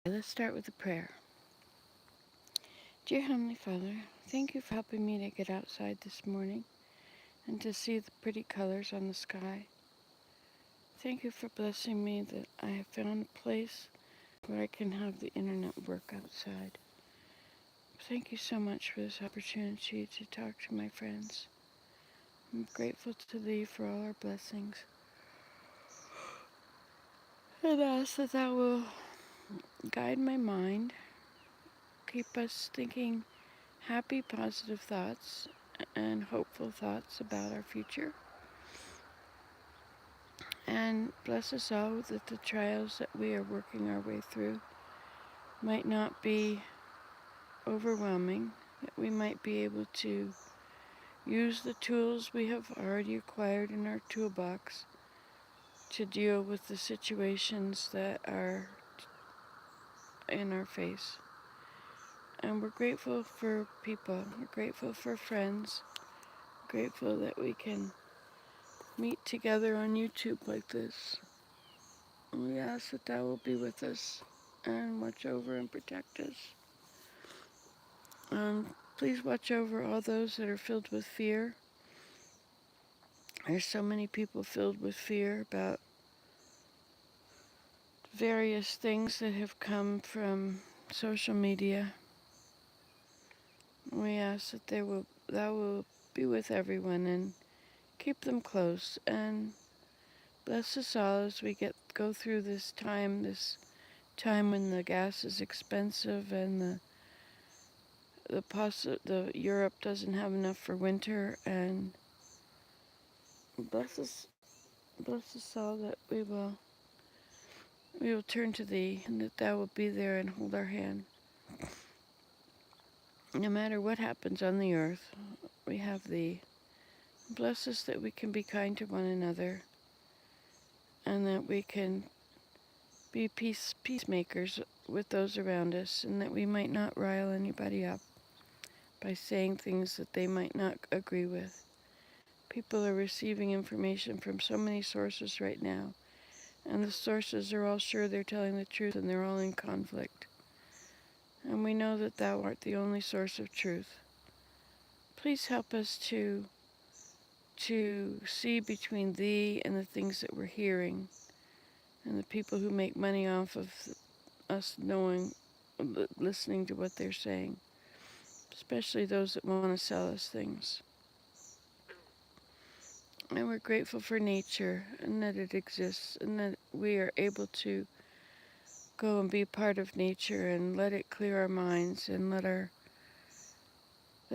Let's start with a prayer. Dear Heavenly Father, thank you for helping me to get outside this morning and to see the pretty colors on the sky. Thank you for blessing me that I have found a place where I can have the internet work outside. Thank you so much for this opportunity to talk to my friends. I'm grateful to Thee for all our blessings. And ask that Thou will guide my mind, keep us thinking happy, positive thoughts and hopeful thoughts about our future. And bless us all that the trials that we are working our way through might not be overwhelming, that we might be able to use the tools we have already acquired in our toolbox to deal with the situations that are in our face. And we're grateful for people, we're grateful for friends, grateful that we can meet together on YouTube like this. And we ask that Thou will be with us and watch over and protect us. Please watch over all those that are filled with fear. There's so many people filled with fear about various things that have come from social media. We ask that Thou will be with everyone and keep them close and bless us all as we go through this time when the gas is expensive and the Europe doesn't have enough for winter, and bless us all that we will turn to Thee and that Thou will be there and hold our hand. No matter what happens on the earth, we have Thee. Bless us that we can be kind to one another and that we can be peacemakers with those around us, and that we might not rile anybody up by saying things that they might not agree with. People are receiving information from so many sources right now, and the sources are all sure they're telling the truth, and they're all in conflict. And we know that Thou art the only source of truth. Please help us to see between Thee and the things that we're hearing, and the people who make money off of us listening to what they're saying, especially those that want to sell us things. And we're grateful for nature and that it exists and that we are able to go and be part of nature and let it clear our minds and let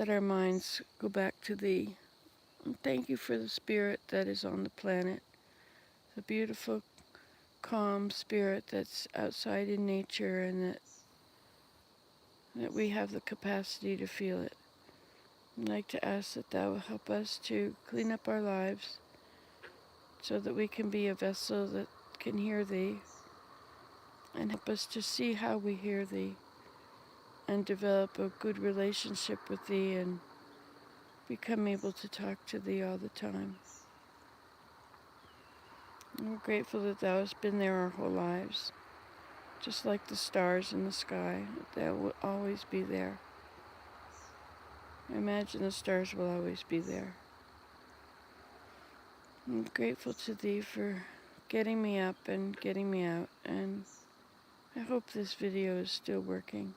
our minds go back to Thee. And thank you for the spirit that is on the planet, the beautiful, calm spirit that's outside in nature, and that we have the capacity to feel it. I'd like to ask that Thou will help us to clean up our lives so that we can be a vessel that can hear Thee, and help us to see how we hear Thee and develop a good relationship with Thee and become able to talk to Thee all the time. And we're grateful that Thou hast been there our whole lives, just like the stars in the sky. Thou will always be there. I imagine the stars will always be there. I'm grateful to Thee for getting me up and getting me out, and I hope this video is still working.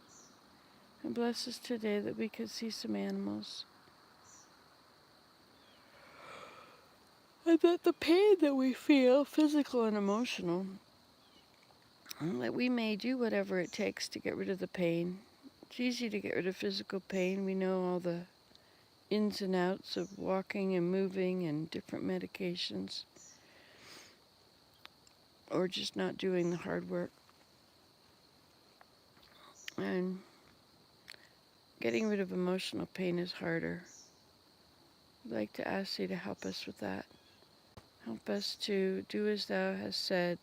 And bless us today that we could see some animals, and that the pain that we feel, physical and emotional, that we may do whatever it takes to get rid of the pain. It's easy to get rid of physical pain. We know all the ins and outs of walking and moving and different medications, or just not doing the hard work. And getting rid of emotional pain is harder. I'd like to ask Thee to help us with that. Help us to do as Thou hast said,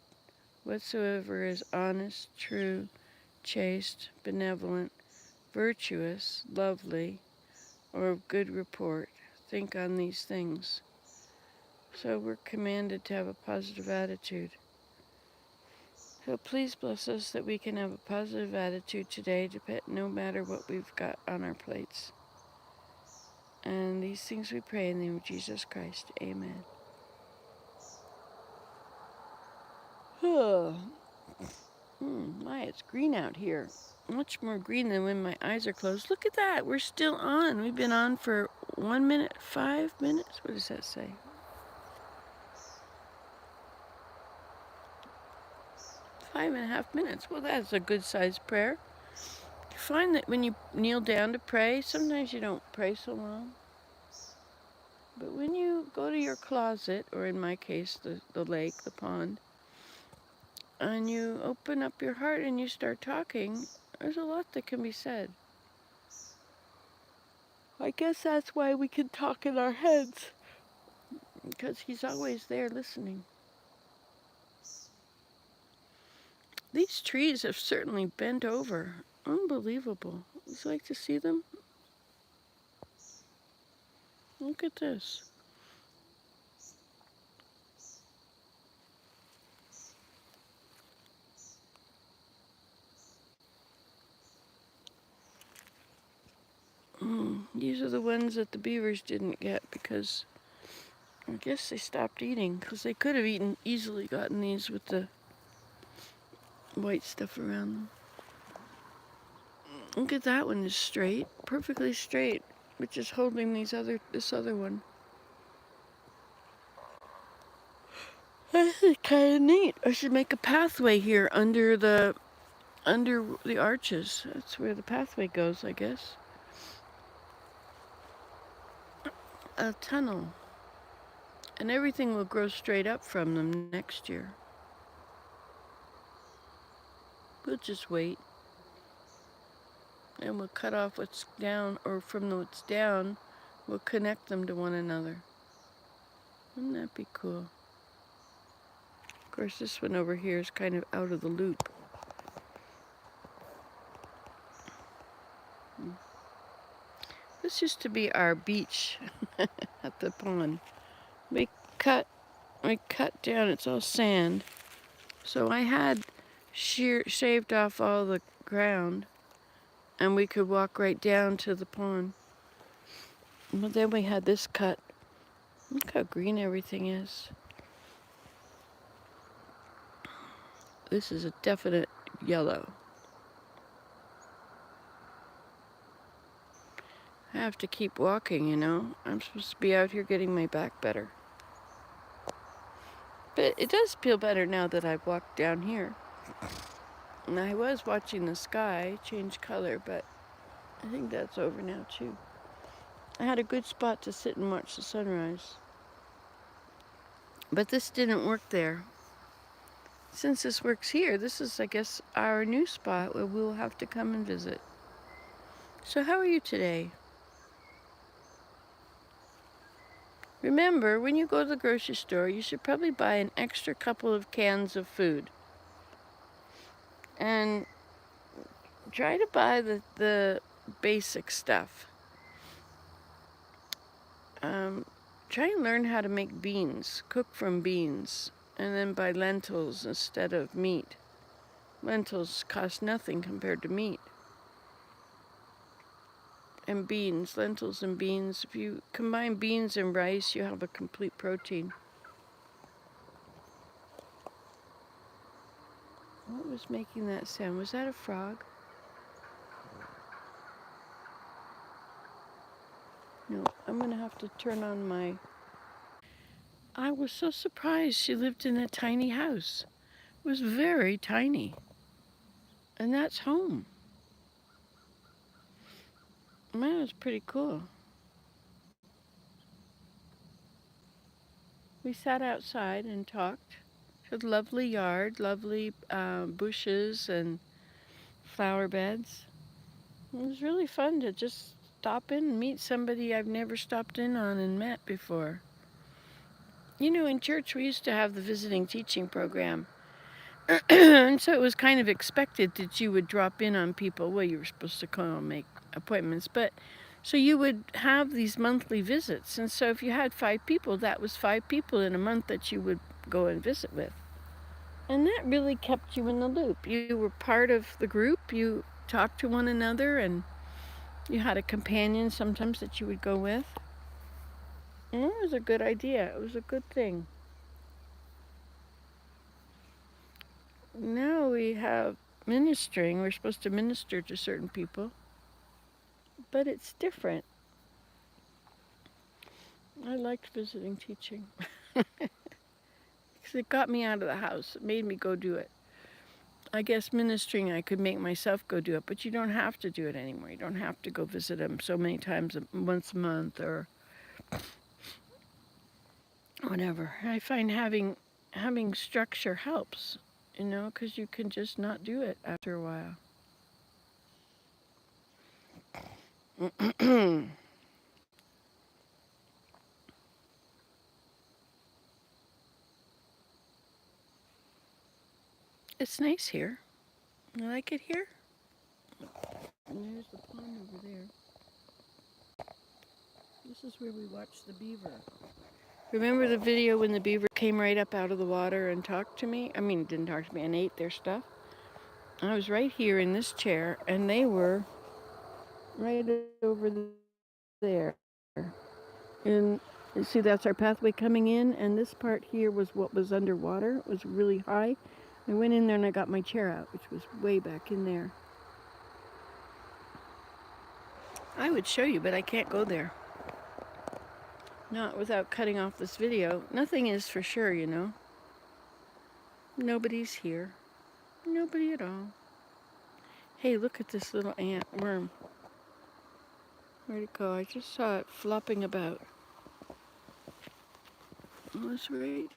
whatsoever is honest, true, chaste, benevolent, virtuous, lovely, or of good report. Think on these things. So we're commanded to have a positive attitude. So please bless us that we can have a positive attitude today, no matter what we've got on our plates. And these things we pray in the name of Jesus Christ. Amen. My, it's green out here. Much more green than when my eyes are closed. Look at that. We're still on. We've been on for 1 minute, 5 minutes. What does that say? 5.5 minutes. Well, that's a good sized prayer. You find that when you kneel down to pray, sometimes you don't pray so long. But when you go to your closet, or in my case, the lake, the pond, and you open up your heart and you start talking, there's a lot that can be said. I guess that's why we can talk in our heads, because he's always there listening. These trees have certainly bent over. Unbelievable. Would you like to see them? Look at this. These are the ones that the beavers didn't get because I guess they stopped eating, because they could have easily gotten these with the white stuff around them. Look at that one is straight, perfectly straight, which is holding this other one. This is kind of neat. I should make a pathway here under the arches. That's where the pathway goes, I guess. A tunnel. And everything will grow straight up from them next year. We'll just wait. And we'll cut off what's down, or from what's down, we'll connect them to one another. Wouldn't that be cool? Of course, this one over here is kind of out of the loop. This used to be our beach at the pond. We cut down, it's all sand. So I had shaved off all the ground, and we could walk right down to the pond. But then we had this cut. Look how green everything is. This is a definite yellow. I have to keep walking, you know. I'm supposed to be out here getting my back better. But it does feel better now that I've walked down here. And I was watching the sky change color, but I think that's over now too. I had a good spot to sit and watch the sunrise. But this didn't work there. Since this works here, this is, I guess, our new spot where we'll have to come and visit. So how are you today? Remember, when you go to the grocery store, you should probably buy an extra couple of cans of food. And try to buy the basic stuff. Try and learn how to make beans, cook from beans, and then buy lentils instead of meat. Lentils cost nothing compared to meat. And beans, lentils and beans. If you combine beans and rice, you have a complete protein. What was making that sound? Was that a frog? No, I'm gonna have to turn on my... I was so surprised she lived in a tiny house. It was very tiny. And that's home. Man, it's pretty cool. We sat outside and talked. She had a lovely yard, lovely bushes and flower beds. It was really fun to just stop in and meet somebody I've never stopped in on and met before. You know, in church we used to have the visiting teaching program. And so it was kind of expected that you would drop in on people. Well, you were supposed to come and make appointments, but so you would have these monthly visits. And so if you had 5 people, that was 5 people in a month that you would go and visit with. And that really kept you in the loop. You were part of the group, you talked to one another, and you had a companion sometimes that you would go with. And it was a good idea. It was a good thing. Now we have ministering. We're supposed to minister to certain people, but it's different. I liked visiting teaching because it got me out of the house. It made me go do it. I guess ministering, I could make myself go do it, but you don't have to do it anymore. You don't have to go visit them so many times, once a month or whatever. I find having structure helps, because you can just not do it after a while. It's nice here. I like it here. And there's the pond over there. This is where we watch the beaver. Remember the video when the beaver came right up out of the water and talked to me? I mean, didn't talk to me and ate their stuff. I was right here in this chair, and they were right over there. And you see, that's our pathway coming in, and this part here was what was underwater. It was really high. I went in there and I got my chair out, which was way back in there. I would show you, but I can't go there. Not without cutting off this video. Nothing is for sure, Nobody's here. Nobody at all. Hey, look at this little ant worm. Where'd it go? I just saw it flopping about. It was right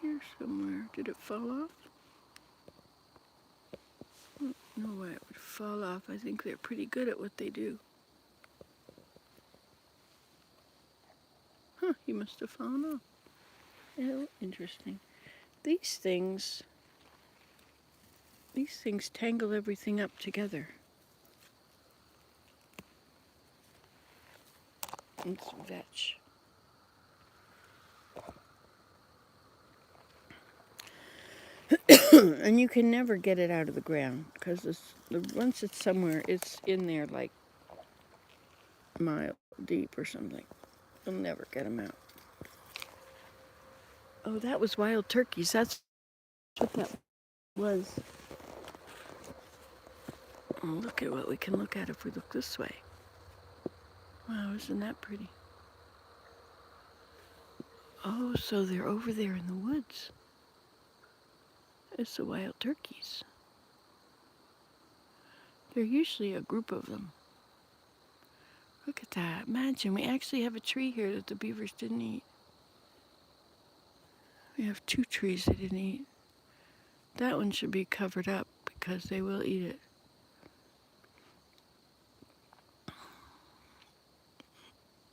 here somewhere. Did it fall off? No way it would fall off. I think they're pretty good at what they do. Huh, he must have fallen off. Yeah, interesting. These things tangle everything up together. It's vetch. And you can never get it out of the ground because once it's somewhere, it's in there like a mile deep or something. You'll never get them out. Oh, that was wild turkeys. That's what that was. Oh, look at what we can look at if we look this way. Wow, isn't that pretty? Oh, so they're over there in the woods. It's the wild turkeys. They're usually a group of them. Look at that. Imagine, we actually have a tree here that the beavers didn't eat. We have 2 trees they didn't eat. That one should be covered up because they will eat it.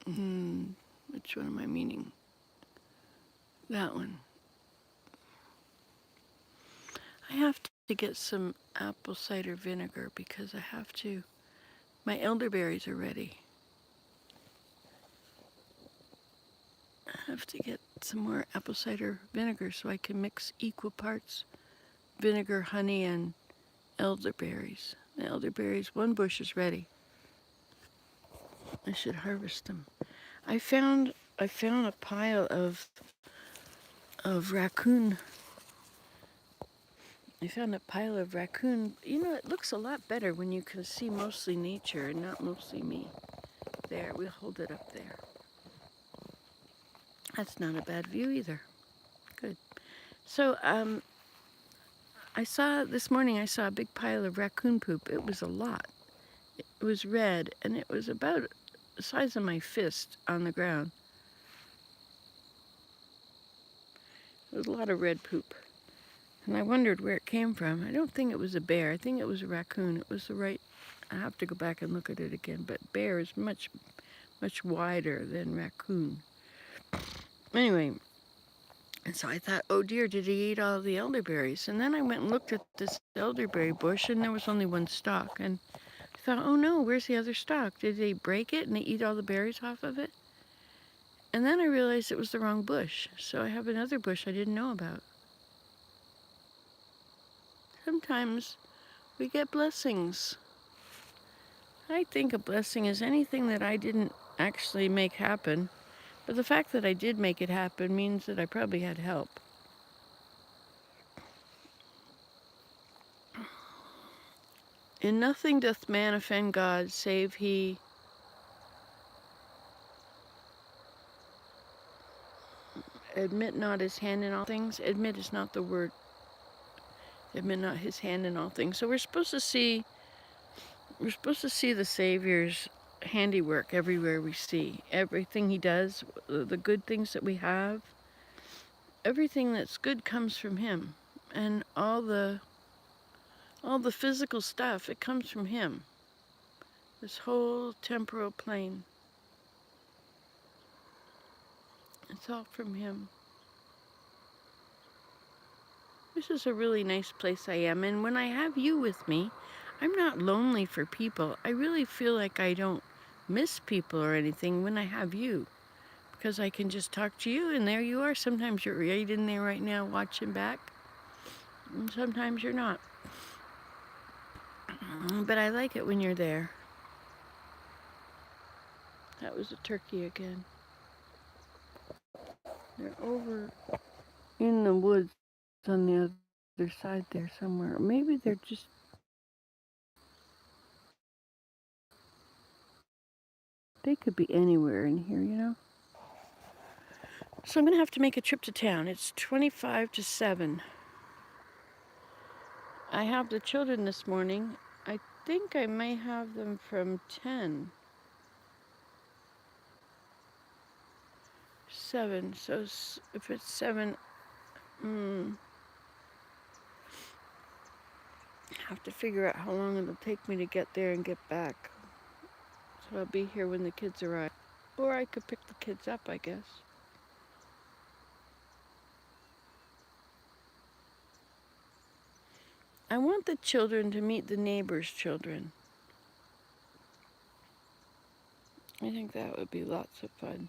Which one am I meaning? That one. I have to get some apple cider vinegar because I have to. My elderberries are ready. I have to get some more apple cider vinegar so I can mix equal parts vinegar, honey, and elderberries. The elderberries, 1 bush is ready. I should harvest them. I found a pile of raccoon. I found a pile of raccoon. It looks a lot better when you can see mostly nature and not mostly me. There, we'll hold it up there. That's not a bad view either. Good. So, this morning I saw a big pile of raccoon poop. It was a lot. It was red, and it was about the size of my fist on the ground. There was a lot of red poop. And I wondered where it came from. I don't think it was a bear. I think it was a raccoon. It was I have to go back and look at it again. But bear is much, much wider than raccoon. Anyway, and so I thought, oh dear, did he eat all the elderberries? And then I went and looked at this elderberry bush, and there was only 1 stalk. And I thought, oh no, where's the other stalk? Did they break it and they eat all the berries off of it? And then I realized it was the wrong bush. So I have another bush I didn't know about. sometimes we get blessings. I think a blessing is anything that I didn't actually make happen, but the fact that I did make it happen means that I probably had help. In nothing doth man offend God, save he admit not his hand in all things. Admit is not the word. Admit not his hand in all things. So we're supposed to see the Savior's handiwork everywhere we see. Everything he does, the good things that we have, everything that's good comes from him. And all the physical stuff, it comes from him. This whole temporal plane, it's all from him. This is a really nice place I am, and when I have you with me, I'm not lonely for people. I really feel like I don't miss people or anything when I have you, because I can just talk to you, and there you are. Sometimes you're right in there right now watching back, and sometimes you're not. But I like it when you're there. That was a turkey again. They're over in the woods on the other side there somewhere. Maybe they're just... They could be anywhere in here, you know? So I'm going to have to make a trip to town. It's 25 to 7. I have the children this morning. I think I may have them from 10. 7. So if it's 7, have to figure out how long it'll take me to get there and get back. So I'll be here when the kids arrive. Or I could pick the kids up, I guess. I want the children to meet the neighbors' children. I think that would be lots of fun.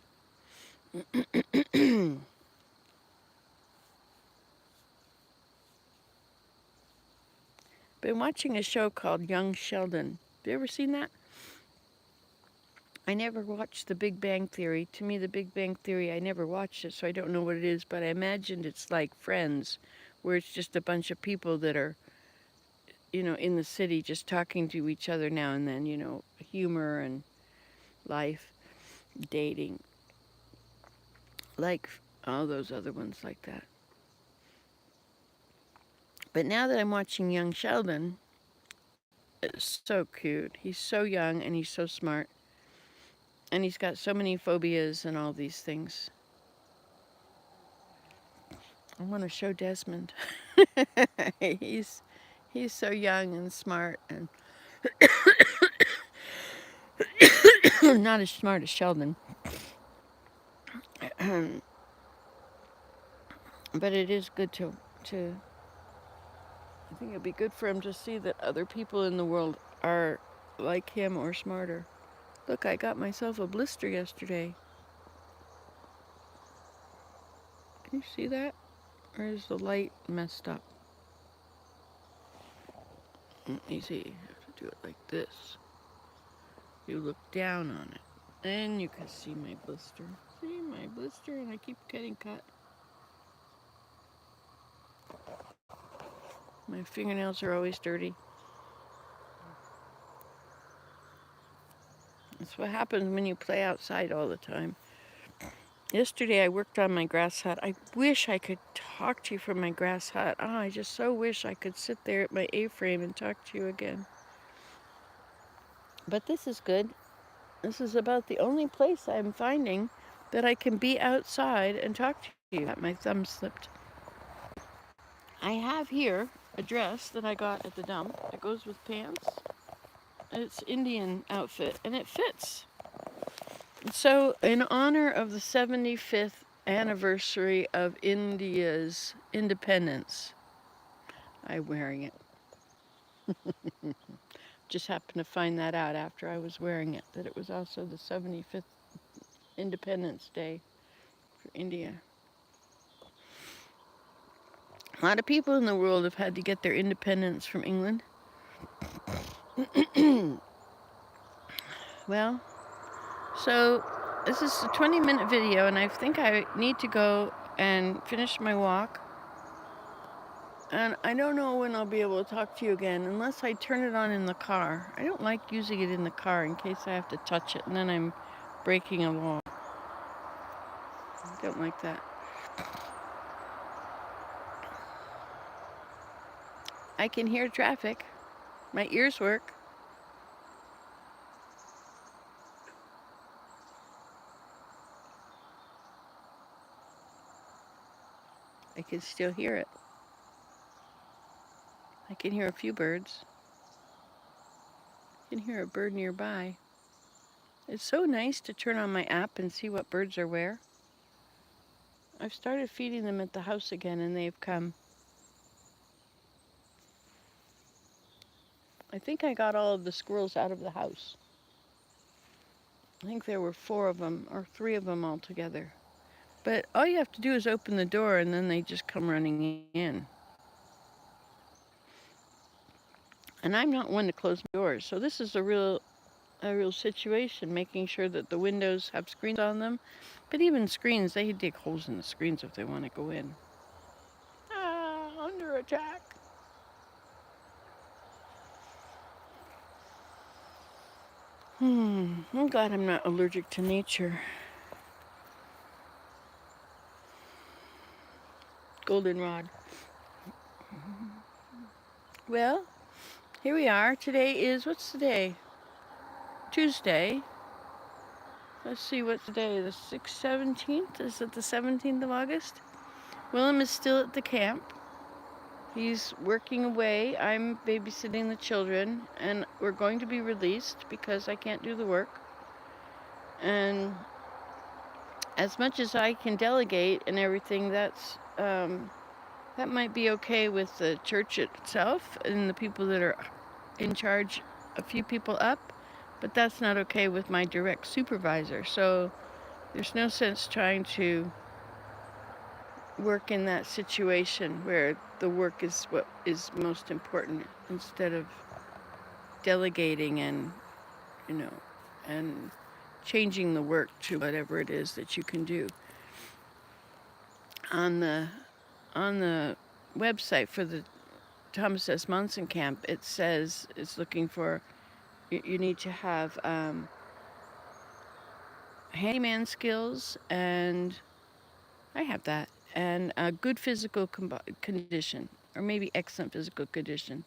Been watching a show called Young Sheldon. Have you ever seen that? I never watched The Big Bang Theory. To me, The Big Bang Theory, I never watched it, so I don't know what it is, but I imagined it's like Friends, where it's just a bunch of people that are, in the city just talking to each other now and then, humor and life, dating, like all those other ones like that. But now that I'm watching Young Sheldon, it's so cute. He's so young and he's so smart. And he's got so many phobias and all these things. I want to show Desmond. he's so young and smart and not as smart as Sheldon. But it is good to I think it'd be good for him to see that other people in the world are like him or smarter. Look, I got myself a blister yesterday. Can you see that? Or is the light messed up? You see, you have to do it like this. You look down on it. Then you can see my blister. See my blister, and I keep getting cut. My fingernails are always dirty. That's what happens when you play outside all the time. Yesterday I worked on my grass hut. I wish I could talk to you from my grass hut. Oh, I just so wish I could sit there at my A-frame and talk to you again. But this is good. This is about the only place I'm finding that I can be outside and talk to you. My thumb slipped. I have here a dress that I got at the dump. It goes with pants. It's Indian outfit, and it fits. So, in honor of the 75th anniversary of India's independence, I'm wearing it. Just happened to find that out after I was wearing it, that it was also the 75th Independence Day for India. A lot of people in the world have had to get their independence from England. Well, so this is a 20-minute video, and I think I need to go and finish my walk. And I don't know when I'll be able to talk to you again unless I turn it on in the car. I don't like using it in the car in case I have to touch it and then I'm breaking a law. I don't like that. I can hear traffic. My ears work. I can still hear it. I can hear a few birds. I can hear a bird nearby. It's so nice to turn on my app and see what birds are where. I've started feeding them at the house again and they've come. I think I got all of the squirrels out of the house. I think there were 4 of them or 3 of them altogether. But all you have to do is open the door and then they just come running in. And I'm not one to close doors, so this is a real situation, making sure that the windows have screens on them. But even screens, they dig holes in the screens if they want to go in. Under attack. I'm glad I'm not allergic to nature. Goldenrod. Well, here we are. Today is, what's the day? Tuesday. Let's see, what's the day? The 17th? Is it the 17th of August? Willem is still at the camp. He's working away. I'm babysitting the children, and we're going to be released because I can't do the work. And as much as I can delegate and everything, that's that might be okay with the church itself and the people that are in charge, a few people up, but that's not okay with my direct supervisor. So there's no sense trying to work in that situation where the work is what is most important instead of delegating and, and changing the work to whatever it is that you can do. On the website for the Thomas S Monson camp, it says it's looking for, you need to have handyman skills, and I have that, and a good physical condition, or maybe excellent physical condition.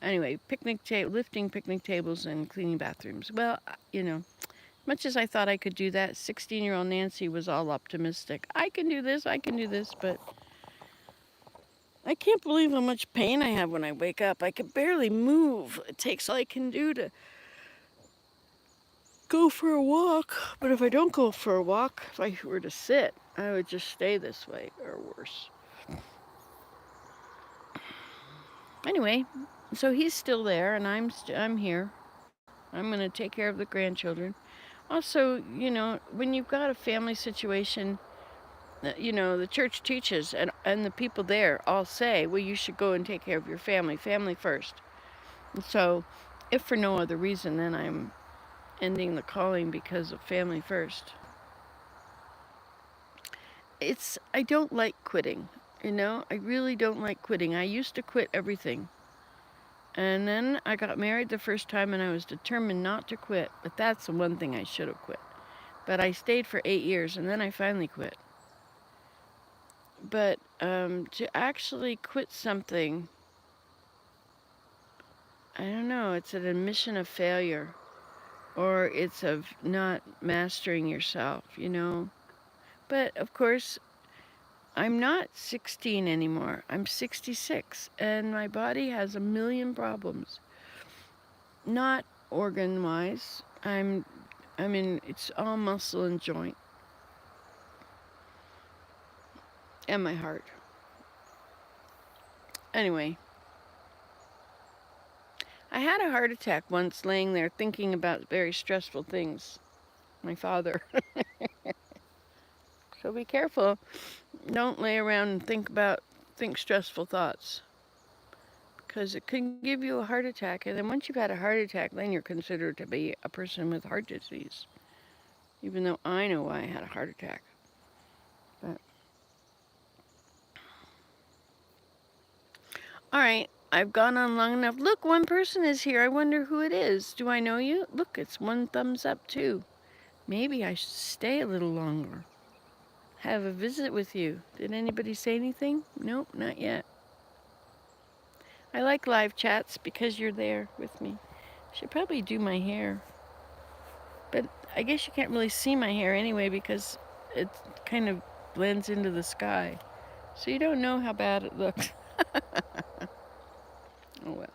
Anyway, lifting picnic tables and cleaning bathrooms. Well, much as I thought I could do that, 16-year-old Nancy was all optimistic. I can do this, but I can't believe how much pain I have when I wake up. I can barely move. It takes all I can do to go for a walk. But if I don't go for a walk, if I were to sit, I would just stay this way or worse. Anyway, so he's still there and I'm here. I'm going to take care of the grandchildren. Also, when you've got a family situation, the church teaches and the people there all say, well, you should go and take care of your family first. And so, if for no other reason, then I'm ending the calling because of family first. I don't like quitting, I really don't like quitting. I used to quit everything. And then I got married the first time and I was determined not to quit, but that's the one thing I should have quit. But I stayed for 8 years and then I finally quit. But to actually quit something, I don't know, it's an admission of failure, or it's of not mastering yourself, But of course, I'm not 16 anymore. I'm 66, and my body has a million problems. Not organ-wise. It's all muscle and joint. And my heart. Anyway, I had a heart attack once laying there thinking about very stressful things. My father. So be careful. Don't lay around and think about think stressful thoughts because it can give you a heart attack. And then once you've had a heart attack, then you're considered to be a person with heart disease, even though I know why I had a heart attack. But all right, I've gone on long enough. Look, one person is here. I wonder who it is. Do I know you? Look, it's one thumbs up too. Maybe I should stay a little longer. Have a visit with you. Did anybody say anything? Nope, not yet. I like live chats because you're there with me. Should probably do my hair. But I guess you can't really see my hair anyway because it kind of blends into the sky. So you don't know how bad it looks. Oh well.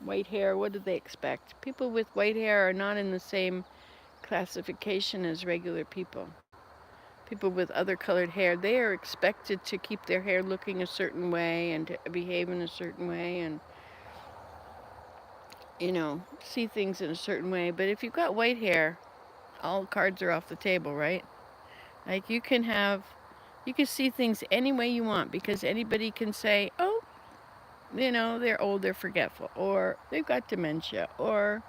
White hair, what do they expect? People with white hair are not in the same classification as regular people. People with other colored hair, they are expected to keep their hair looking a certain way and to behave in a certain way and, see things in a certain way. But if you've got white hair, all cards are off the table, right? Like you can see things any way you want because anybody can say, oh, they're old, they're forgetful, or they've got dementia, or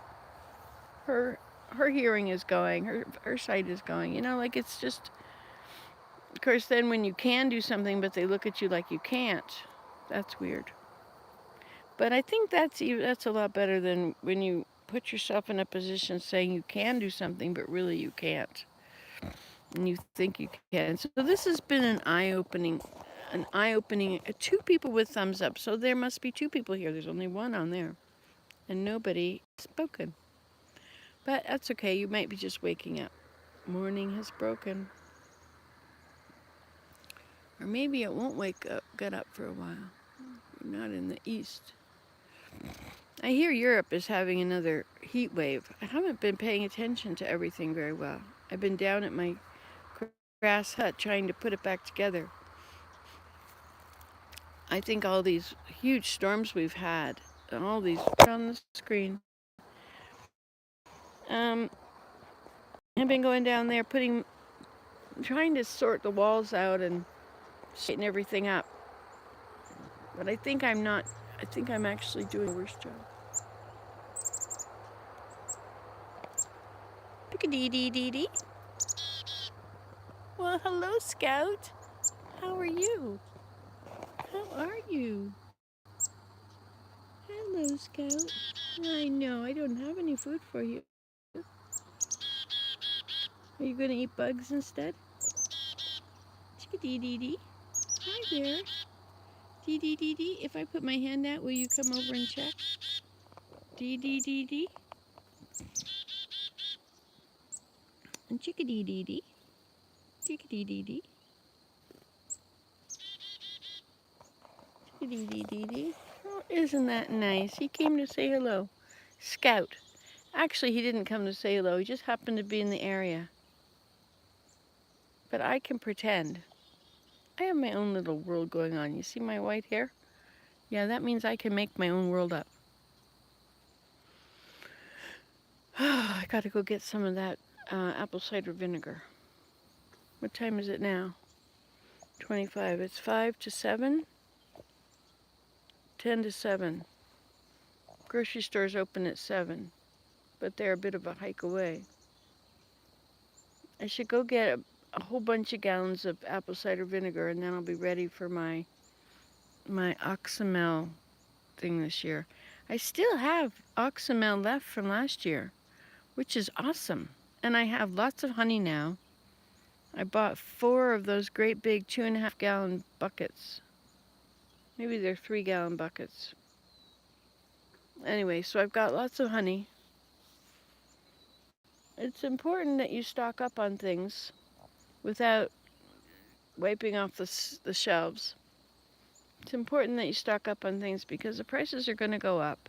her her hearing is going, her sight is going. Like it's just, of course, then when you can do something, but they look at you like you can't, that's weird. But I think that's a lot better than when you put yourself in a position saying you can do something, but really you can't, and you think you can. So this has been an eye-opening. Two people with thumbs up. So there must be two people here. There's only one on there, and nobody spoken. But that's okay. You might be just waking up. Morning has broken. Or maybe it won't get up for a while. You're not in the east. I hear Europe is having another heat wave. I haven't been paying attention to everything very well. I've been down at my grass hut trying to put it back together. I think all these huge storms we've had, and all these on the screen, I've been going down there trying to sort the walls out and straighten everything up. But I think I'm not. I think I'm actually doing a worse job. Pick-a-dee-dee-dee-dee. Well, hello, Scout. How are you? How are you? Hello, Scout. I know, I don't have any food for you. Are you going to eat bugs instead? Chick-a-dee-dee-dee. Hi there. Dee-dee-dee-dee. If I put my hand out, will you come over and check? Dee-dee-dee-dee. And chick-a-dee-dee-dee. Chick-a-dee-dee-dee. Chick-a-dee-dee-dee-dee. Oh, isn't that nice? He came to say hello. Scout. Actually, he didn't come to say hello. He just happened to be in the area. But I can pretend. I have my own little world going on. You see my white hair? Yeah, that means I can make my own world up. I gotta go get some of that apple cider vinegar. What time is it now? 25. It's 5 to 7? 10 to 7. Grocery stores open at 7, but they're a bit of a hike away. I should go get a whole bunch of gallons of apple cider vinegar, and then I'll be ready for my oxymel thing this year. I still have oxymel left from last year, which is awesome. And I have lots of honey now. I bought 4 of those great big 2.5-gallon buckets. Maybe they're 3-gallon buckets. Anyway, so I've got lots of honey. It's important that you stock up on things without wiping off the shelves. It's important that you stock up on things because the prices are going to go up.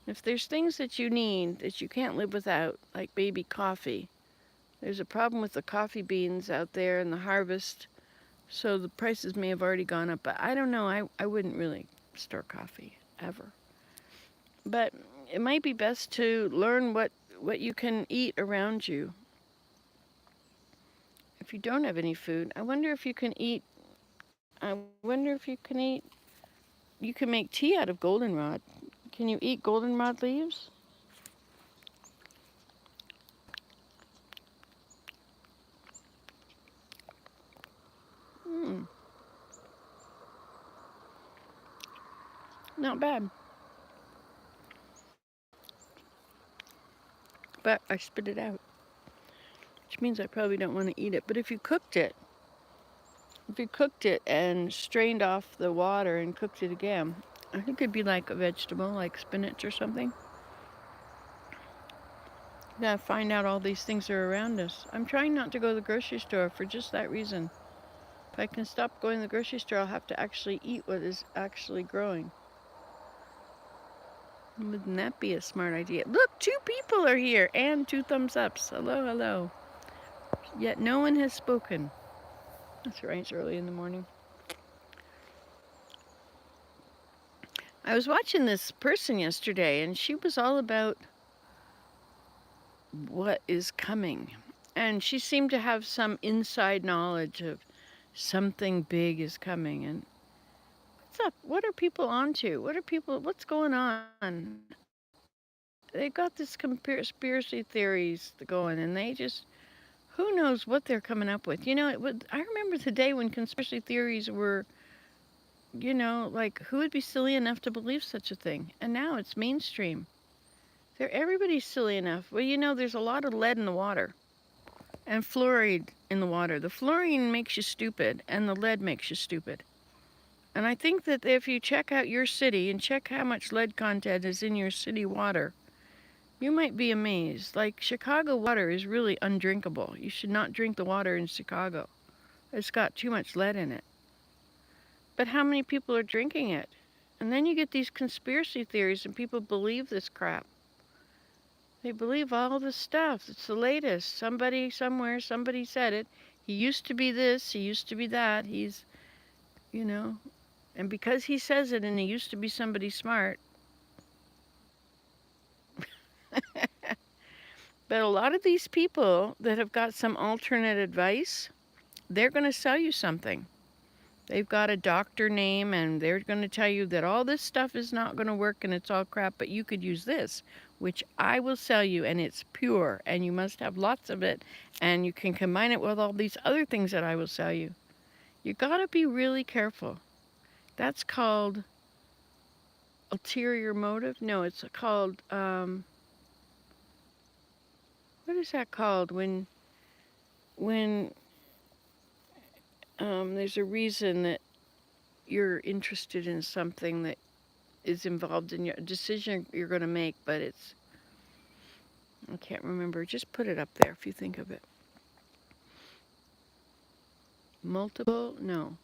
If there's things that you need that you can't live without, like maybe coffee, there's a problem with the coffee beans out there and the harvest, so the prices may have already gone up. But I don't know. I wouldn't really store coffee, ever. But it might be best to learn what you can eat around you. If you don't have any food, I wonder if you can eat I wonder if you can make tea out of goldenrod. Can you eat goldenrod leaves? Hmm, not bad. But I spit it out, which means I probably don't want to eat it. But if you cooked it and strained off the water and cooked it again, I think it'd be like a vegetable, like spinach or something. You gotta find out all these things are around us. I'm trying not to go to the grocery store for just that reason. If I can stop going to the grocery store, I'll have to actually eat what is actually growing. Wouldn't that be a smart idea? Look, 2 people are here and 2 thumbs ups. Hello, hello. Yet no one has spoken. That's right, it's early in the morning. I was watching this person yesterday, and she was all about what is coming. And she seemed to have some inside knowledge of something big is coming. And what's up? What are people onto? What's going on? They've got this conspiracy theories going, and they just, who knows what they're coming up with. I remember the day when conspiracy theories were, like, who would be silly enough to believe such a thing? And now it's mainstream. Everybody's silly enough. Well, there's a lot of lead in the water and fluoride in the water. The fluorine makes you stupid, and the lead makes you stupid. And I think that if you check out your city and check how much lead content is in your city water, you might be amazed. Like, Chicago water is really undrinkable. You should not drink the water in Chicago. It's got too much lead in it. But how many people are drinking it? And then you get these conspiracy theories, and people believe this crap. They believe all this stuff. It's the latest. Somebody somewhere, somebody said it. He used to be this, he used to be that. He's, you know, and because he says it and he used to be somebody smart. But a lot of these people that have got some alternate advice, they're going to sell you something. They've got a doctor name, and they're going to tell you that all this stuff is not going to work and it's all crap, but you could use this, which I will sell you, and it's pure, and you must have lots of it, and you can combine it with all these other things that I will sell you. You got to be really careful. That's called ulterior motive. No, it's called, what is that called when there's a reason that you're interested in something that is involved in your decision you're going to make, but I can't remember. Just put it up there if you think of it. Multiple? No.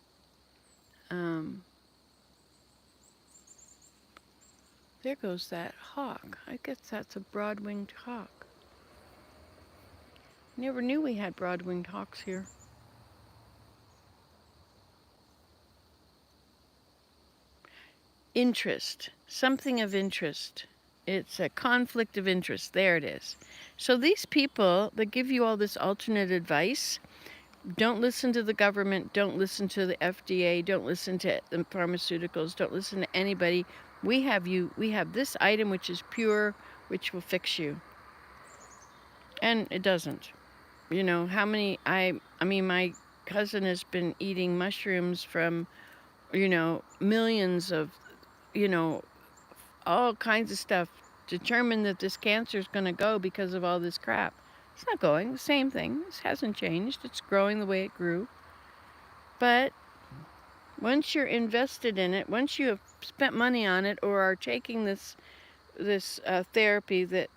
There goes that hawk. I guess that's a broad-winged hawk. Never knew we had broad-winged hawks here. Interest. Something of interest. It's a conflict of interest. There it is. So these people that give you all this alternate advice, don't listen to the government, don't listen to the FDA, don't listen to the pharmaceuticals, don't listen to anybody. We have this item which is pure, which will fix you. And it doesn't. My cousin has been eating mushrooms from, millions of, all kinds of stuff, determined that this cancer is going to go because of all this crap. It's not going. The same thing. This hasn't changed. It's growing the way it grew. But once you're invested in it, once you have spent money on it or are taking this therapy that,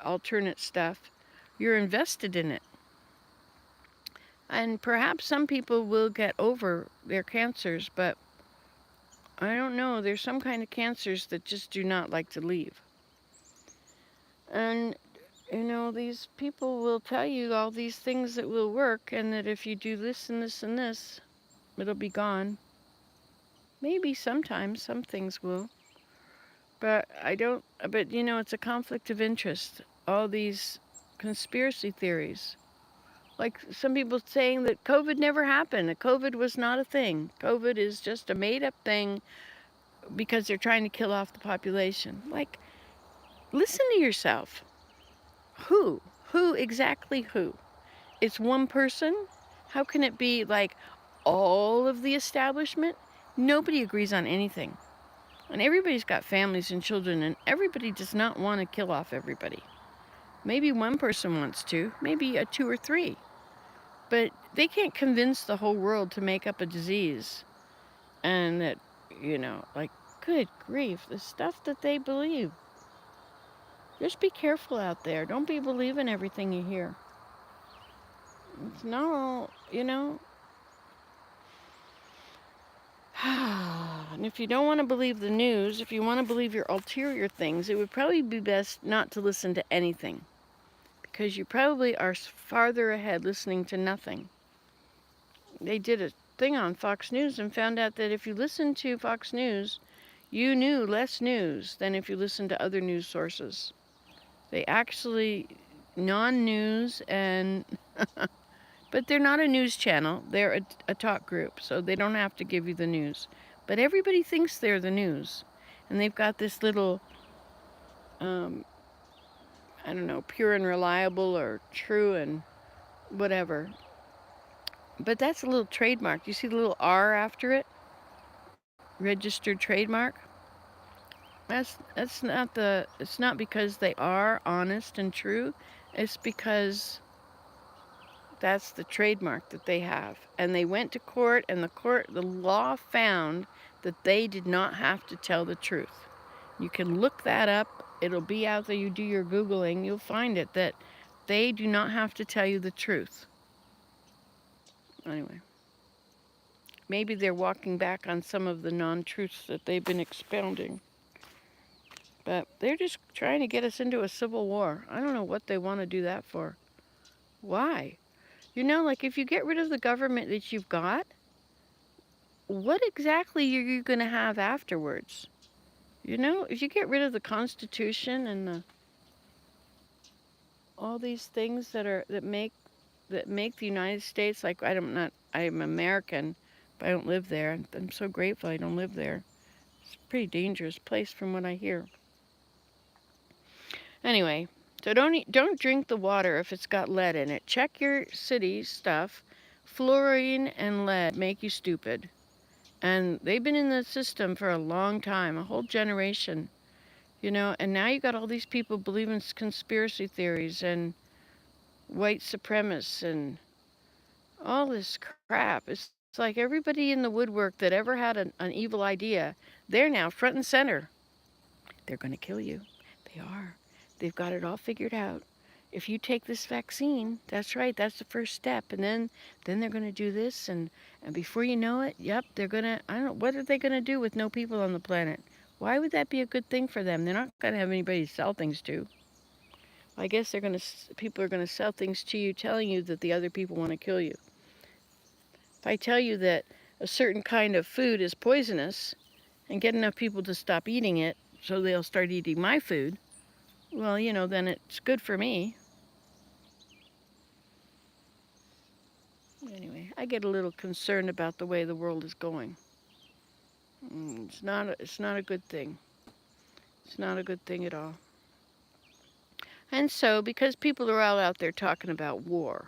alternate stuff, you're invested in it. And perhaps some people will get over their cancers, but I don't know. There's some kind of cancers that just do not like to leave. And, these people will tell you all these things that will work, and that if you do this and this and this, it'll be gone. Maybe sometimes some things will. But it's a conflict of interest. All these conspiracy theories. Like some people saying that COVID never happened, that COVID was not a thing. COVID is just a made up thing because they're trying to kill off the population. Like, listen to yourself. Who? Who exactly who? It's one person? How can it be like all of the establishment? Nobody agrees on anything. And everybody's got families and children, and everybody does not want to kill off everybody. Maybe one person wants to, maybe a two or three. But they can't convince the whole world to make up a disease. And that, like, good grief, the stuff that they believe. Just be careful out there. Don't be believing everything you hear. It's not all. And if you don't want to believe the news, if you want to believe your ulterior things, it would probably be best not to listen to anything. Because you probably are farther ahead listening to nothing. They did a thing on Fox News and found out that if you listen to Fox News, you knew less news than if you listened to other news sources. They actually, non-news and, but they're not a news channel. They're a talk group, so they don't have to give you the news. But everybody thinks they're the news. And they've got this little, I don't know, pure and reliable or true and whatever. But that's a little trademark. You see the little R after it? Registered trademark? That's not it's not because they are honest and true. It's because that's the trademark that they have. And they went to court, and the law found that they did not have to tell the truth. You can look that up. It'll be out there. You do your Googling, you'll find it, that they do not have to tell you the truth. Anyway, maybe they're walking back on some of the non-truths that they've been expounding. But they're just trying to get us into a civil war. I don't know what they want to do that for. Why? Like if you get rid of the government that you've got, what exactly are you going to have afterwards? If you get rid of the Constitution and all these things that make the United States, like I'm American, but I don't live there. I'm so grateful I don't live there. It's a pretty dangerous place from what I hear. Anyway, so don't drink the water if it's got lead in it. Check your city stuff. Fluorine and lead make you stupid. And they've been in the system for a long time, a whole generation. And now you got all these people believing conspiracy theories and white supremacists and all this crap. It's like everybody in the woodwork that ever had an evil idea, they're now front and center. They're going to kill you. They are. They've got it all figured out. If you take this vaccine, that's right, that's the first step. And then they're going to do this. And before you know it, yep, they're going to, I don't know, what are they going to do with no people on the planet? Why would that be a good thing for them? They're not going to have anybody to sell things to. I guess people are going to sell things to you telling you that the other people want to kill you. If I tell you that a certain kind of food is poisonous and get enough people to stop eating it so they'll start eating my food, well, then it's good for me. Anyway, I get a little concerned about the way the world is going. It's not a good thing. It's not a good thing at all. And so, because people are all out there talking about war,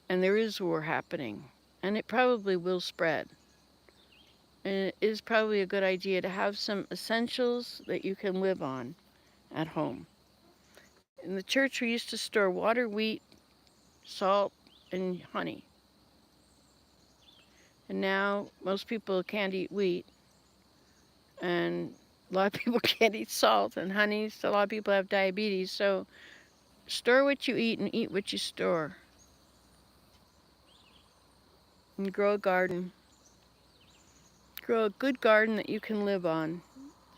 and there is war happening, and it probably will spread, and it is probably a good idea to have some essentials that you can live on at home. In the church, we used to store water, wheat, salt, and honey. And now most people can't eat wheat, and a lot of people can't eat salt and honey, so a lot of people have diabetes. So store what you eat and eat what you store. And grow a garden. Grow a good garden that you can live on.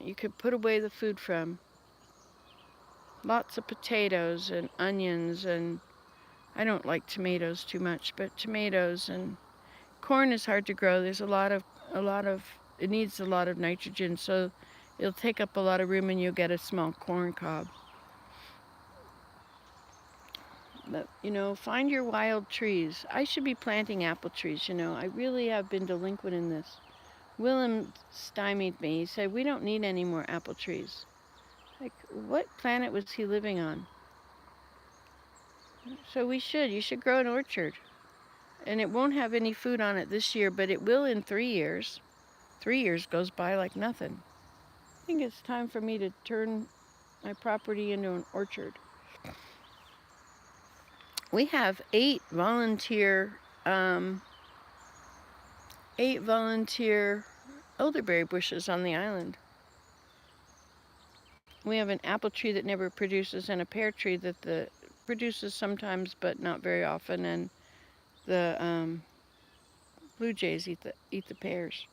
You can put away the food from. Lots of potatoes and onions, and I don't like tomatoes too much, but tomatoes, and corn is hard to grow. There's a lot of it needs a lot of nitrogen, so it'll take up a lot of room and you'll get a small corn cob. But, find your wild trees. I should be planting apple trees, I really have been delinquent in this. Willem stymied me. He said, we don't need any more apple trees. Like, what planet was he living on? So you should grow an orchard. And it won't have any food on it this year, but it will in 3 years. 3 years goes by like nothing. I think it's time for me to turn my property into an orchard. We have 8 volunteer elderberry bushes on the island. We have an apple tree that never produces and a pear tree that produces sometimes but not very often, and the blue jays eat the pears.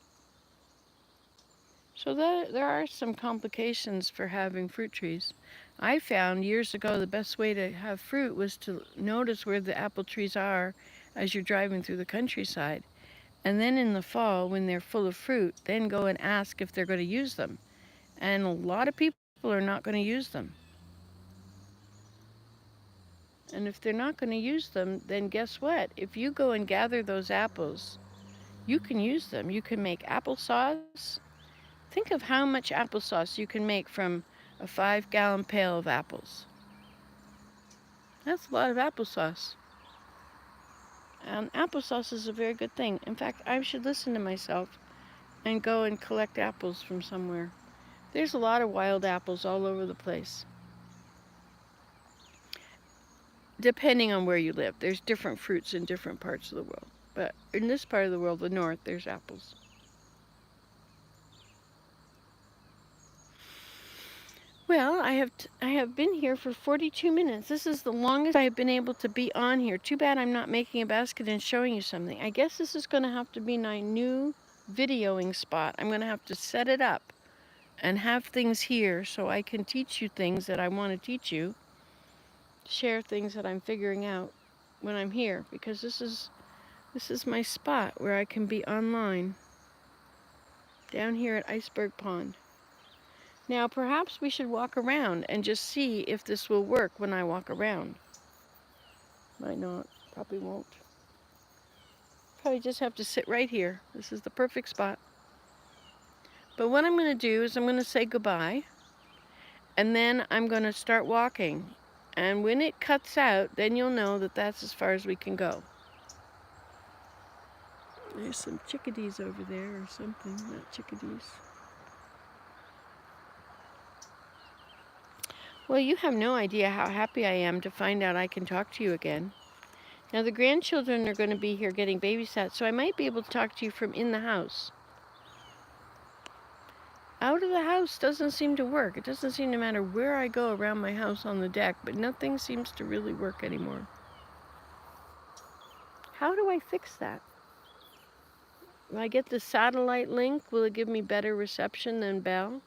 So there are some complications for having fruit trees. I found years ago the best way to have fruit was to notice where the apple trees are as you're driving through the countryside. And then in the fall, when they're full of fruit, then go and ask if they're going to use them. And a lot of people are not going to use them. And if they're not going to use them, then guess what? If you go and gather those apples, you can use them. You can make applesauce. Think of how much applesauce you can make from a 5-gallon pail of apples. That's a lot of applesauce. And applesauce is a very good thing. In fact, I should listen to myself and go and collect apples from somewhere. There's a lot of wild apples all over the place. Depending on where you live, there's different fruits in different parts of the world. But in this part of the world, the north, there's apples. Well, I have been here for 42 minutes. This is the longest I have been able to be on here. Too bad I'm not making a basket and showing you something. I guess this is going to have to be my new videoing spot. I'm going to have to set it up and have things here so I can teach you things that I want to teach you. Share things that I'm figuring out when I'm here, because this is my spot where I can be online. Down here at Iceberg Pond. Now, perhaps we should walk around and just see if this will work when I walk around. Might not. Probably won't. Probably just have to sit right here. This is the perfect spot. But what I'm going to do is I'm going to say goodbye. And then I'm going to start walking. And when it cuts out, then you'll know that that's as far as we can go. There's some chickadees over there or something. Not chickadees. Well, you have no idea how happy I am to find out I can talk to you again. Now, the grandchildren are going to be here getting babysat, so I might be able to talk to you from in the house. Out of the house doesn't seem to work. It doesn't seem to matter where I go around my house on the deck, but nothing seems to really work anymore. How do I fix that? Will I get the satellite link? Will it give me better reception than Bell?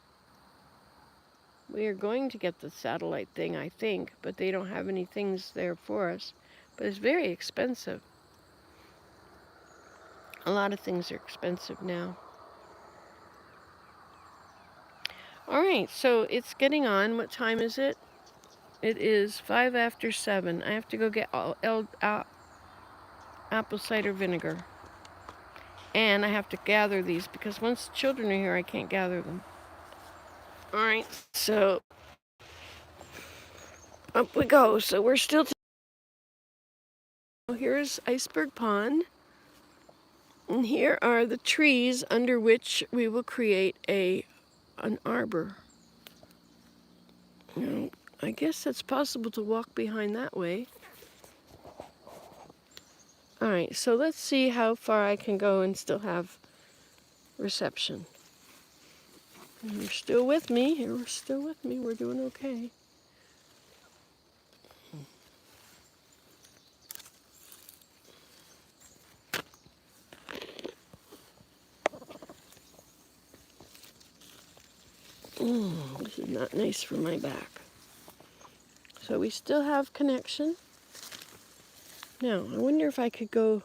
We are going to get the satellite thing, I think, but they don't have any things there for us. But it's very expensive. A lot of things are expensive now. All right, so it's getting on. What time is it? It is 5 after 7. I have to go get apple cider vinegar. And I have to gather these because once the children are here, I can't gather them. All right, so up we go. So we're still... Here's Iceberg Pond. And here are the trees under which we will create an arbor. Now, I guess it's possible to walk behind that way. All right, so let's see how far I can go and still have reception. You're still with me. You're still with me. We're doing okay. This is not nice for my back. So we still have connection. Now, I wonder if I could go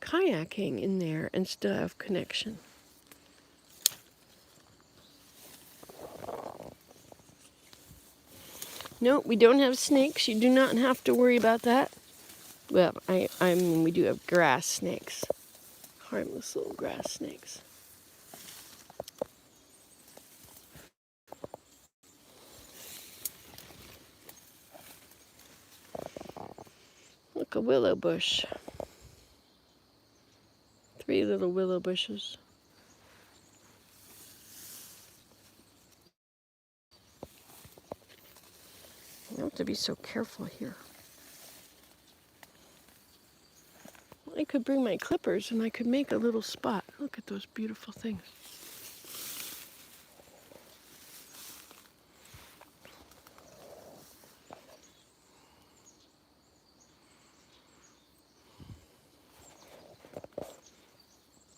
kayaking in there and still have connection. No, we don't have snakes. You do not have to worry about that. Well, I mean, we do have grass snakes. Harmless little grass snakes. Look, a willow bush. 3 little willow bushes. You have to be so careful here. I could bring my clippers and I could make a little spot. Look at those beautiful things.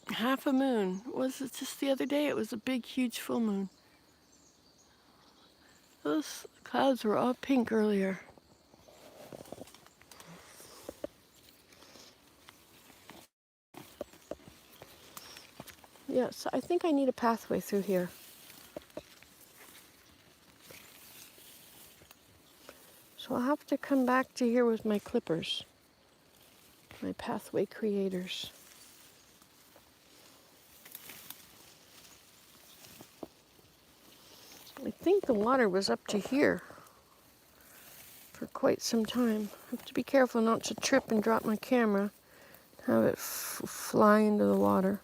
Half a moon. Was it just the other day? It was a big, huge full moon. Those clouds were all pink earlier. Yes, I think I need a pathway through here. So I'll have to come back to here with my clippers. My pathway creators. I think the water was up to here for quite some time. I have to be careful not to trip and drop my camera, have it fly into the water.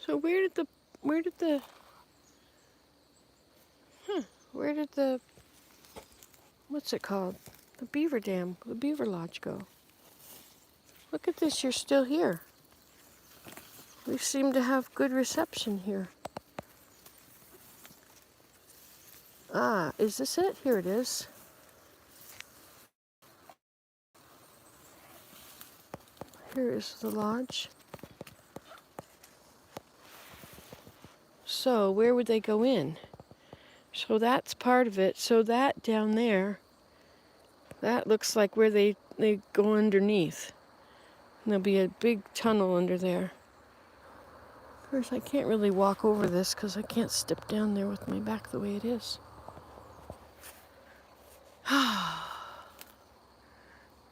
So where did the what's it called? The beaver dam, the beaver lodge go? Look at this, you're still here. We seem to have good reception here. Ah, is this it? Here it is. Here is the lodge. So where would they go in? So that's part of it. So that down there, that looks like where they go underneath. And there'll be a big tunnel under there. Of course, I can't really walk over this because I can't step down there with my back the way it is.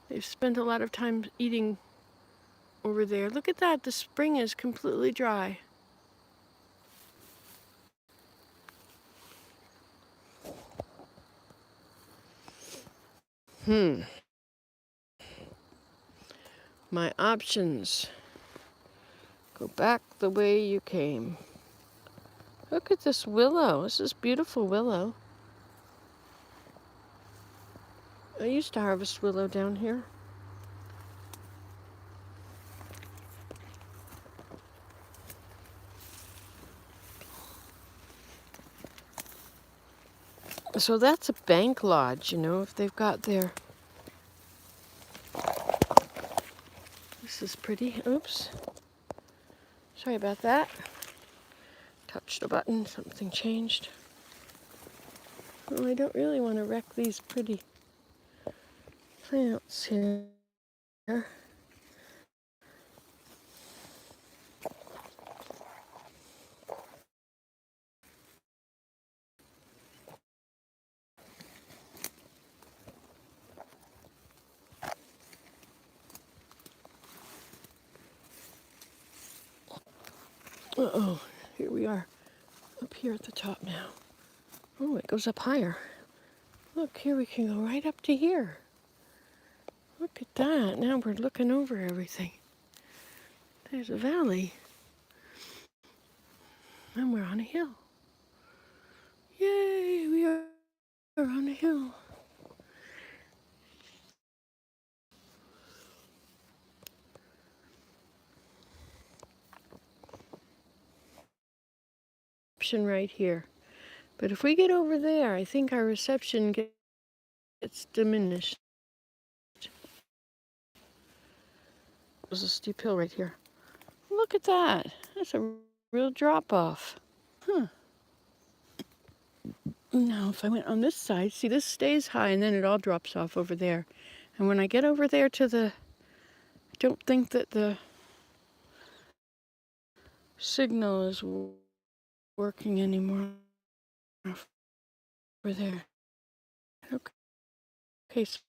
They've spent a lot of time eating over there. Look at that, the spring is completely dry. My options. Go back the way you came. Look at this willow. This is beautiful willow. I used to harvest willow down here. So that's a bank lodge, you know, if they've got their... This is pretty. Oops. Sorry about that. Touched a button, something changed. Well, I don't really want to wreck these pretty plants here. Uh-oh, here we are, up here at the top now. Oh, it goes up higher. Look, here we can go right up to here. Look at that, now we're looking over everything. There's a valley. And we're on a hill. Yay, we are on a hill. Right here. But if we get over there, I think our reception gets diminished. There's a steep hill right here. Look at that. That's a real drop-off. Now, if I went on this side, see, this stays high and then it all drops off over there. And when I get over there to the... I don't think that the signal is working anymore. over there. Okay, so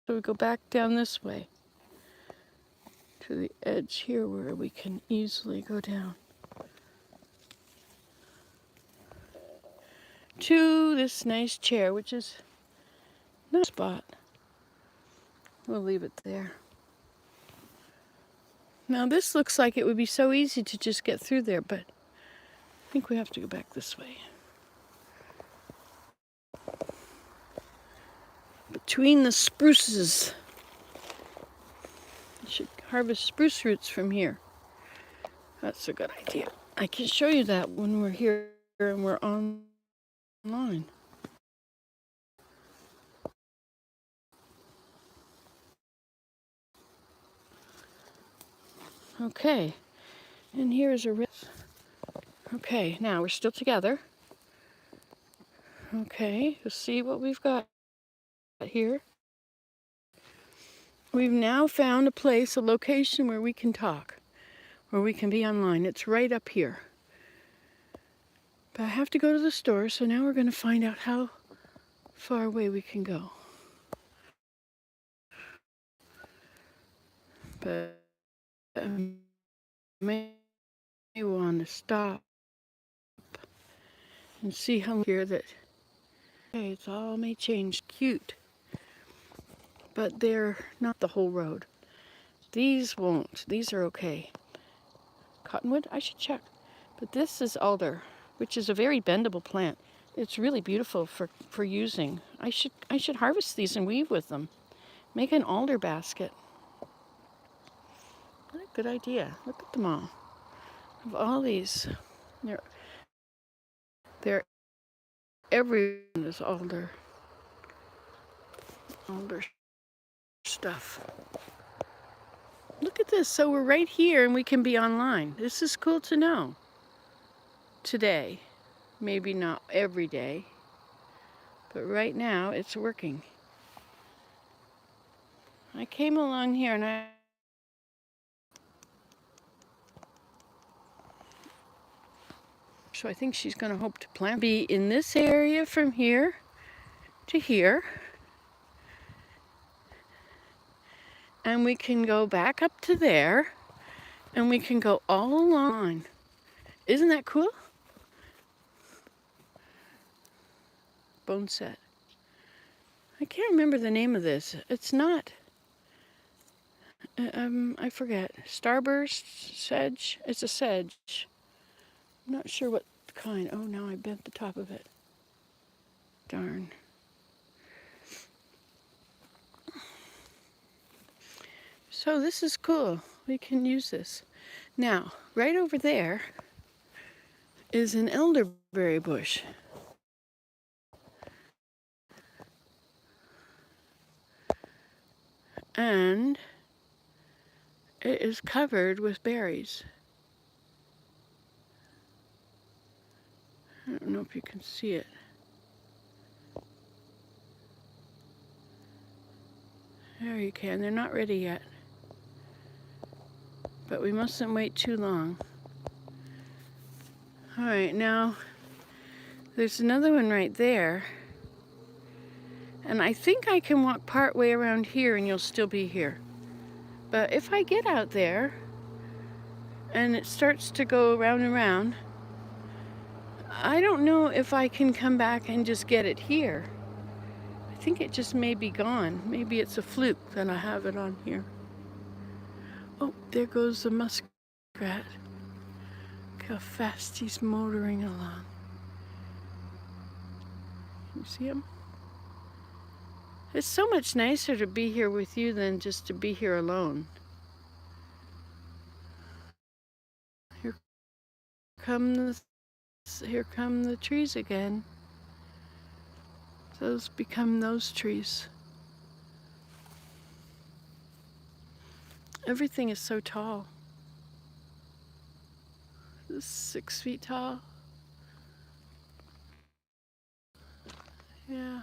we go back down this way to the edge here where we can easily go down to this nice chair, which is no spot. We'll leave it there. Now this looks like it would be so easy to just get through there, but I think we have to go back this way. Between the spruces. You should harvest spruce roots from here. That's a good idea. I can show you that when we're here and we're online. Okay, and here's a wrist. Okay, now we're still together. Okay, let's see what we've got here. We've now found a place, a location where we can talk, where we can be online. It's right up here. But I have to go to the store, so now we're going to find out how far away we can go. But I may want to stop and see how here that, okay, it's all may change cute, but they're not the whole road. These won't. These are okay. Cottonwood? I should check. But this is alder, which is a very bendable plant. It's really beautiful for using. I should harvest these and weave with them. Make an alder basket. What a good idea. Look at them all. Of all these, they're everyone is alder stuff. Look at this. So we're right here and we can be online. This is cool to know. Today, maybe not every day, but right now it's working. I came along here and so I think she's going to hope to plant be in this area from here to here. And we can go back up to there and we can go all along. Isn't that cool? Bone set. I can't remember the name of this. It's not, I forget. Starburst sedge? It's a sedge. I'm not sure what kind. Oh, now I bent the top of it. Darn. So this is cool. We can use this. Now, right over there is an elderberry bush. And it is covered with berries. I don't know if you can see it. There you can. They're not ready yet. But we mustn't wait too long. All right, now there's another one right there. And I think I can walk part way around here and you'll still be here. But if I get out there and it starts to go around and around, I don't know if I can come back and just get it here. I think it just may be gone. Maybe it's a fluke that I have it on here. Oh, there goes the muskrat. Look how fast he's motoring along. You see him? It's so much nicer to be here with you than just to be here alone. Here come the trees again. Those become those trees. Everything is so tall. This is 6 feet tall. Yeah.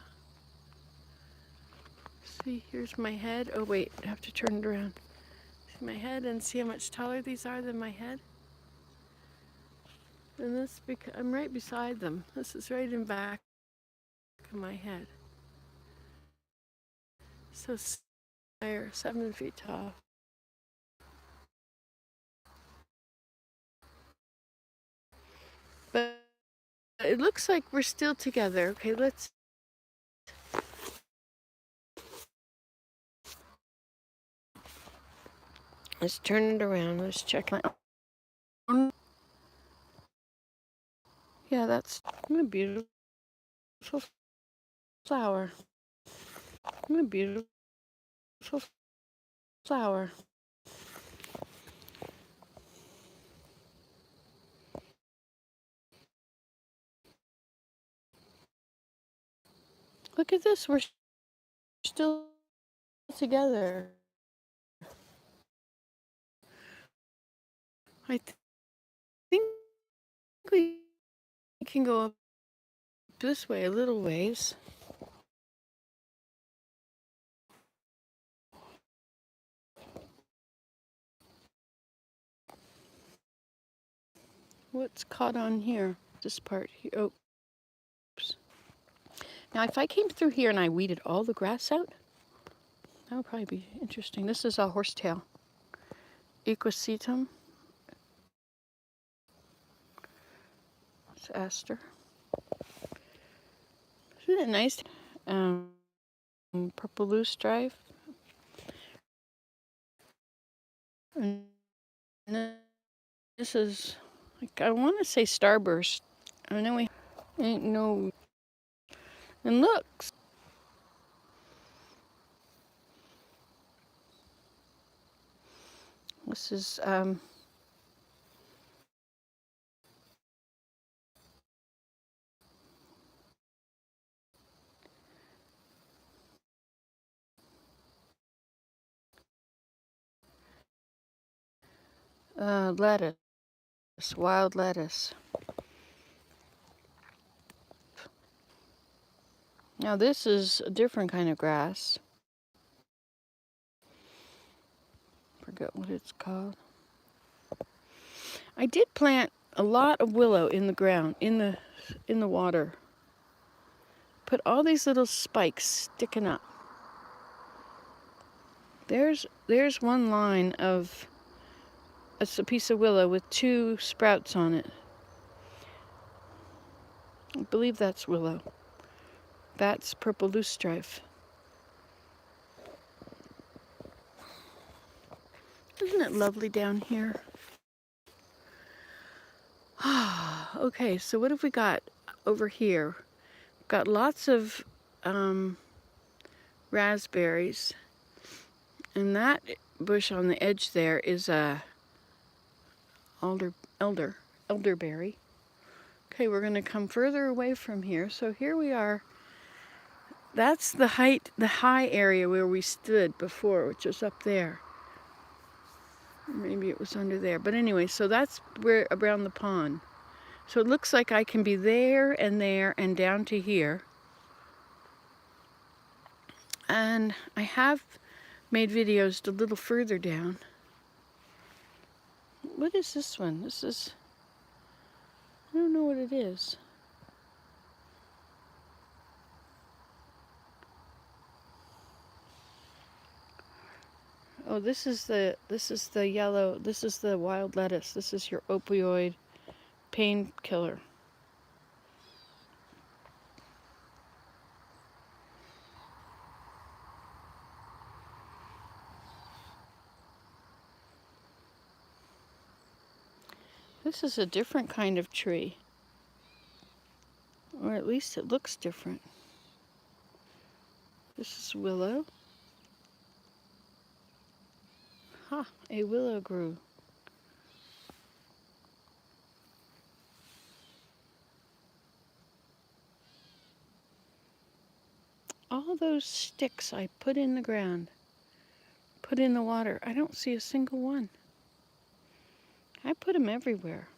See, here's my head. Oh wait, I have to turn it around. See my head and see how much taller these are than my head? And this, I'm right beside them. This is right in back of my head. So they're 7 feet tall. But it looks like we're still together. Okay, let's turn it around. Let's check my own. Yeah, that's a beautiful flower. A beautiful flower. Look at this. We're still together. I think we can go up this way a little ways. What's caught on here? This part here. Oh, oops. Now, if I came through here and I weeded all the grass out, that would probably be interesting. This is a horsetail. Equisetum. It's aster. Isn't it nice? Purple loosestrife. And this is, like, I want to say starburst. I know we ain't no. And look. This is lettuce, wild lettuce. Now this is a different kind of grass. Forget what it's called. I did plant a lot of willow in the ground, in the water. Put all these little spikes sticking up. There's one line of, it's a piece of willow with 2 sprouts on it. I believe that's willow. That's purple loosestrife. Isn't it lovely down here? Okay, so what have we got over here? Got lots of raspberries. And that bush on the edge there is a elderberry. Okay, we're going to come further away from here. So here we are. That's the high area where we stood before, which was up there. Maybe it was under there. But anyway, so that's where around the pond. So it looks like I can be there and down to here. And I have made videos a little further down. What is this one? This is, I don't know what it is. Oh, this is the yellow, this is the wild lettuce. This is your opioid painkiller. This is a different kind of tree. Or at least it looks different. This is willow. Ha, a willow grew. All those sticks I put in the ground, put in the water, I don't see a single one. I put them everywhere.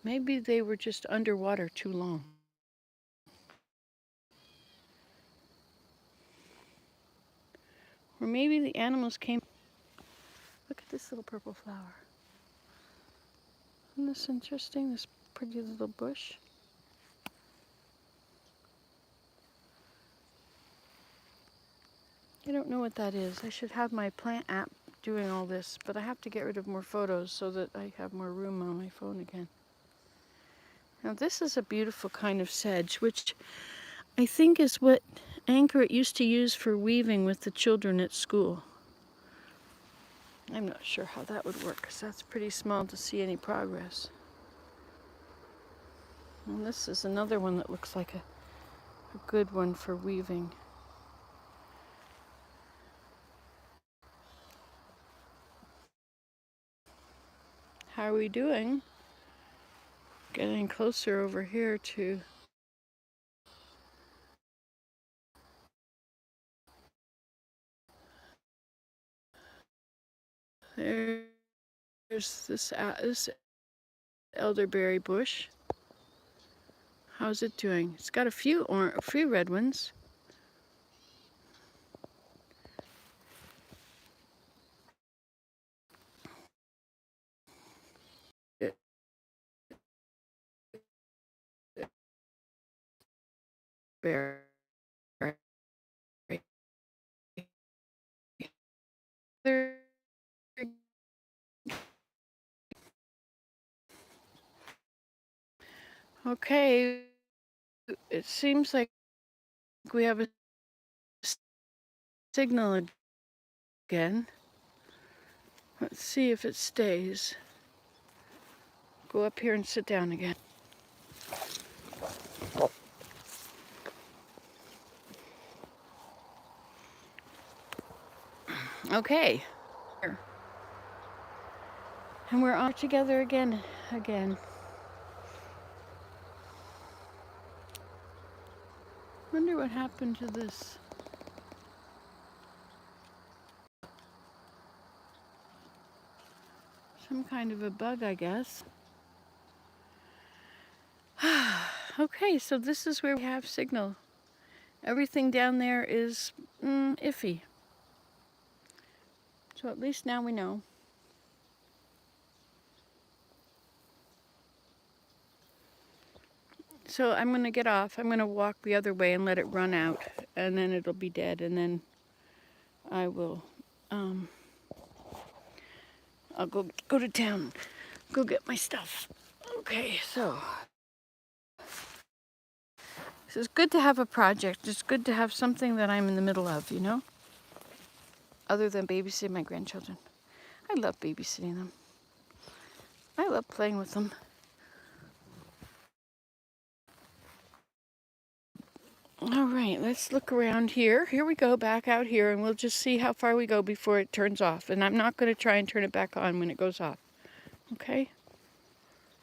Maybe they were just underwater too long. Or maybe the animals came. this little purple flower. Isn't this interesting, this pretty little bush? I don't know what that is. I should have my plant app doing all this, but I have to get rid of more photos so that I have more room on my phone again. Now this is a beautiful kind of sedge, which I think is what Anchorage used to use for weaving with the children at school. I'm not sure how that would work because that's pretty small to see any progress. And this is another one that looks like a good one for weaving. How are we doing? Getting closer over here to there's this elderberry bush. How's it doing? It's got a few red ones. Berry. Okay, it seems like we have a signal again. Let's see if it stays. Go up here and sit down again. Okay. And we're on together again. Wonder what happened to this. Some kind of a bug, I guess. Okay, so this is where we have signal. Everything down there is iffy. So at least now we know. So I'm going to get off. I'm going to walk the other way and let it run out, and then it'll be dead, and then I will, I'll go to town, go get my stuff. Okay, so it's good to have a project. It's good to have something that I'm in the middle of, you know? Other than babysitting my grandchildren. I love babysitting them. I love playing with them. All right, let's look around here. Here we go, back out here, and we'll just see how far we go before it turns off. And I'm not going to try and turn it back on when it goes off. Okay?